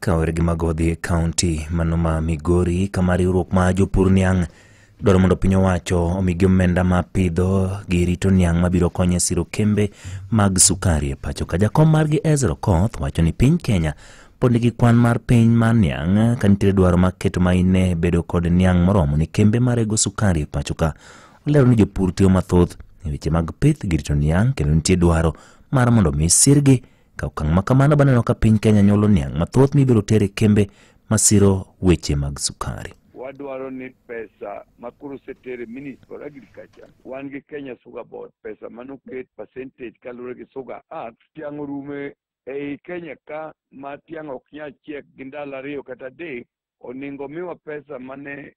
Kawere gi magodhi county manoma Migori kama riwruok ma jopur niang' dwaro mondo piny owacho omigi omenda ma pidho gi rito niang' mabiro konyo siro kembe mag sukari e pacho ka. Jakom margi Ezra Okoth wacho ni piny Kenya pod nigi kwan mar piny mar niang' ka nitie dwaro mar keto maine bedo kod niang' moromo ni kembe marego sukari e pacho ka. Olero ni jopur tiyo mathoth e weche mag pith gi rito niang' kendo nitie dwaro mar mondo mi sirgi ka okang' ma kamano baneno ka piny Kenya nyuolo niang' mathoth mibiro tere kembe masiro weche mag sukari. Wadwaro ni pesa makuru setere Ministry for Agriculture wan gi Kenya Sugar Board pesa manoket percentage kalure gi Sugar Act tiang' rume ei Kenya ka ma tiang' ok nyal chiek gi ndalo 2 kata 3 oningo miwa pesa mane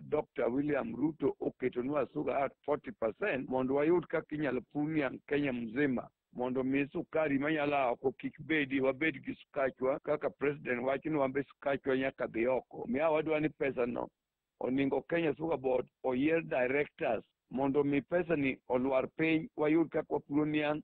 Dr. William Ruto oketonwa Sugar Act 40% mondo wayud kaka inyalo pur niang' Kenya mzima mondo mi sukari manyala oko kik bedi wabed gi sukachwa kaka president wacho ni wambe sukachwa nyaka dhi oko. Miya wadwa ni pesa no oningo Kenya Sugar Board oyier directors mondo mi pesa ni olwar piny wayud kaka wapuro niang'.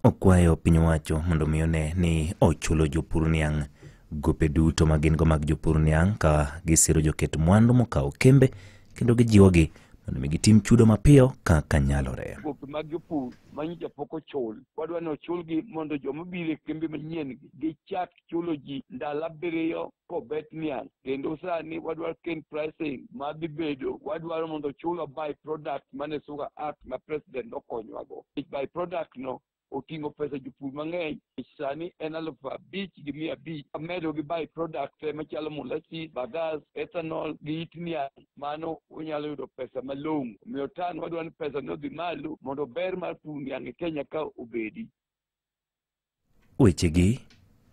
Okwayo piny owacho mondo miyone ni ochulo jopur niang' gope duto magin go mag jopur niang' ka gisiro joket mwandu mokawo kembe kendo gijiwogi mondo mi gitim chudo mapiyo kaka nyalore. Gope mag jopur manyicha pok ochul wadwa ni ochulgi mondo joma biro kembe manyien gichak chulo ji ndalo 7 kobet niang' kendo sani wadwaro ken pricing madhi bedo wadwaro mondo chulo by product mane Sugar Act ma president okonywago. By product no otingo pesa jopur mang'eny sani en 5,500 amedo gi by product machalo molasses, bagasse, ethanol gi it niang' mano unyalo yudo pesa malong'o. Omiyo tan wadwa ni pesa no dhi malo mondo ber mar pur niang' e Kenya ka obedi. Wechegi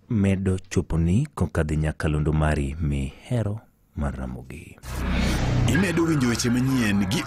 medo choponi kokadhi nyakalondo mari mihero mar Ramogi. Imedo winjo weche manyien gi